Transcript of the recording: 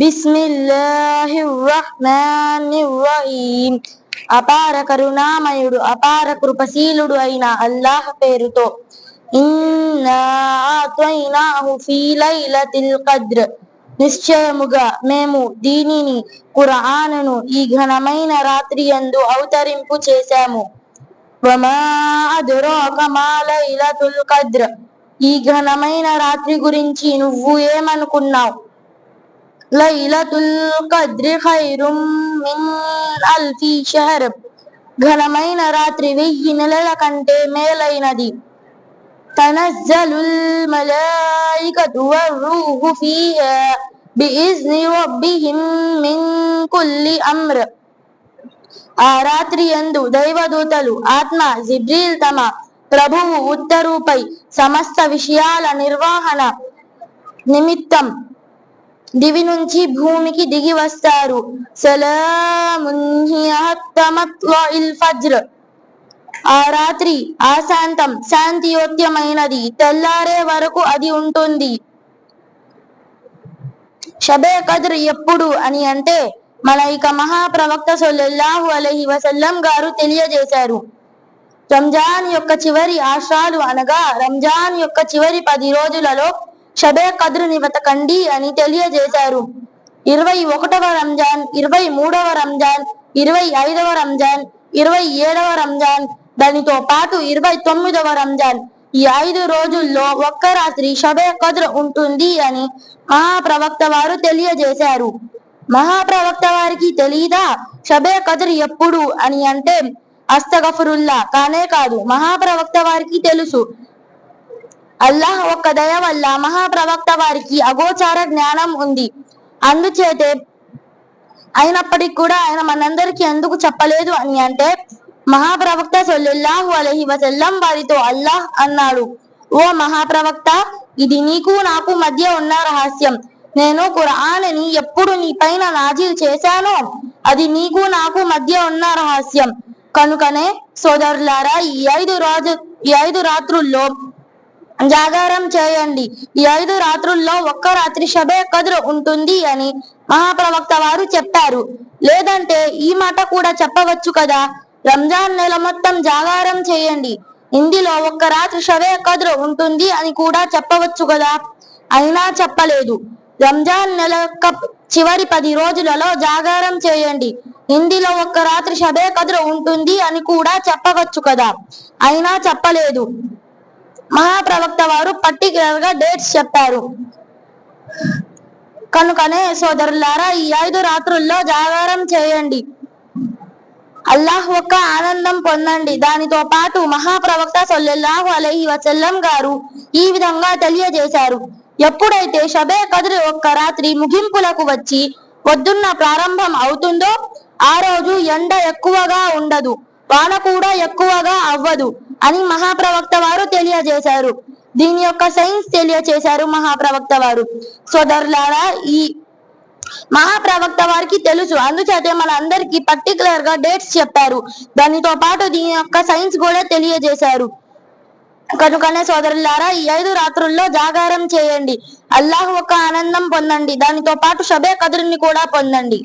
బిస్మిల్లాహిర్రహ్మానిర్రహీం. అపార కరుణామయుడు అపార కృపశీలుడు అయిన అల్లాహ్ పేరుతో. ఇన్నా అతైనాహు ఫీ లైలతిల్ ఖద్ర్. నిశ్చయముగా మేము దీనిని ఖురానును ఈ ఘనమైన రాత్రి యందు అవతరింపు చేశాము. వమా అద్రాక మా లైలతుల్ ఖద్ర్. ఈ ఘనమైన రాత్రి గురించి నువ్వు ఏమనుకున్నావు? లైలతుల్ ఖద్రి ఖైరుం మిన్ అల్ఫి షహర్. ఘనమైన రాత్రి 1000 నెలల కంటే మేలైనది. తనజ్జలుల్ మలాయికతు వర్-రూహు ఫీహా బిఇజ్ని రబ్బిహిం మిన్ కుల్లి అమ్ర్. ఆ రాత్రి యందు దైవదూతలు ఆత్మ జిబ్రీల్ తమ ప్రభువు ఉత్తరుపై సమస్త విషయాల నిర్వహణ నిమిత్తం దివి నుంచి భూమికి దిగి వస్తారు. సలామున్ హియ హత్తా మత్లఇల్ ఫజ్ర్. ఆ రాత్రి ఆశాంతం శాంతియుతమైనది, తెల్లారే వరకు అది ఉంటుంది. షబే ఖద్ర్ ఎప్పుడు అని అంటే మలైకా మహాప్రవక్త సల్లల్లాహు అలైహి వసల్లం గారు తెలియజేశారు. రంజాన్ యొక్క చివరి ఆషాలు అనగా రంజాన్ యొక్క చివరి 10 రోజులలో షబే ఖద్రుని వెతకండి అని తెలియజేశారు. 21వ రంజాన్, 23వ రంజాన్, 25వ రంజాన్, 27వ రంజాన్, దానితో పాటు 29వ రంజాన్, ఈ 5 రోజుల్లో ఒక్క రాత్రి షబే ఖద్ర్ ఉంటుంది అని మహాప్రవక్త వారు తెలియజేశారు. మహాప్రవక్త వారికి తెలీదా షబే ఖద్ర్ ఎప్పుడు అని అంటే అస్తగఫిరుల్లా కానే కాదు, మహాప్రవక్త వారికి తెలుసు. అల్లాహ్ ఒక్క దయ వల్ల మహాప్రవక్త వారికి అగోచార జ్ఞానం ఉంది. అందుచేతే అయినప్పటికీ కూడా ఆయన మనందరికీ ఎందుకు చెప్పలేదు అని అంటే మహాప్రవక్త సల్లల్లాహు అలైహి వసల్లం వారితో అల్లాహ్ అన్నాడు, ఓ మహాప్రవక్త, ఇది నీకు నాకు మధ్య ఉన్న రహస్యం. నేను ఖురాన్ని ఎప్పుడు నీ పైన నాజిల్ చేశానో అది నీకు నాకు మధ్య ఉన్న రహస్యం. కనుకనే సోదరులారా, ఈ 5 రాత్రుల్లో జాగారం చేయండి. ఈ 5 రాత్రుల్లో ఒక్క రాత్రి షబే ఖద్ర్ ఉంటుంది అని మహాప్రవక్త వారు చెప్పారు. లేదంటే ఈ మాట కూడా చెప్పవచ్చు కదా, రంజాన్ నెల మొత్తం జాగారం చేయండి, ఇందులో ఒక్క రాత్రి షబే ఖద్ర్ ఉంటుంది అని కూడా చెప్పవచ్చు కదా. అయినా చెప్పలేదు. రంజాన్ నెల చివరి 10 రోజులలో జాగారం చేయండి, ఇందులో ఒక్క రాత్రి షబే ఖద్ర్ ఉంటుంది అని కూడా చెప్పవచ్చు కదా. అయినా చెప్పలేదు. మహాప్రవక్త వారు పర్టికులర్ గా డేట్స్ చెప్పారు. కనుకనే సోదరులారా, ఈ 5 రాత్రుల్లో జాగారం చేయండి, అల్లాహ్ యొక్క ఆనందం పొందండి. దానితో పాటు మహాప్రవక్త సల్లల్లాహు అలైహి వసల్లం గారు ఈ విధంగా తెలియజేశారు, ఎప్పుడైతే షబే ఖద్ర్ ఒక్క రాత్రి ముగింపులకు వచ్చి పొద్దున్న ప్రారంభం అవుతుందో ఆ రోజు ఎండ ఎక్కువగా ఉండదు, వాన కూడా ఎక్కువగా అవ్వదు అని మహాప్రవక్త వారు తెలియజేశారు. దీని యొక్క సైన్స్ తెలియజేశారు మహాప్రవక్త వారు. సోదరులారా, ఈ మహాప్రవక్త వారికి తెలుసు, అందుచేతే మన అందరికి పర్టికులర్ గా డేట్స్ చెప్పారు. దానితో పాటు దీని యొక్క సైన్స్ కూడా తెలియజేశారు. కనుకనే సోదరులారా, ఈ 5 రాత్రుల్లో జాగారం చేయండి, అల్లాహ్ యొక్క ఆనందం పొందండి, దానితో పాటు షబే ఖద్రుని కూడా పొందండి.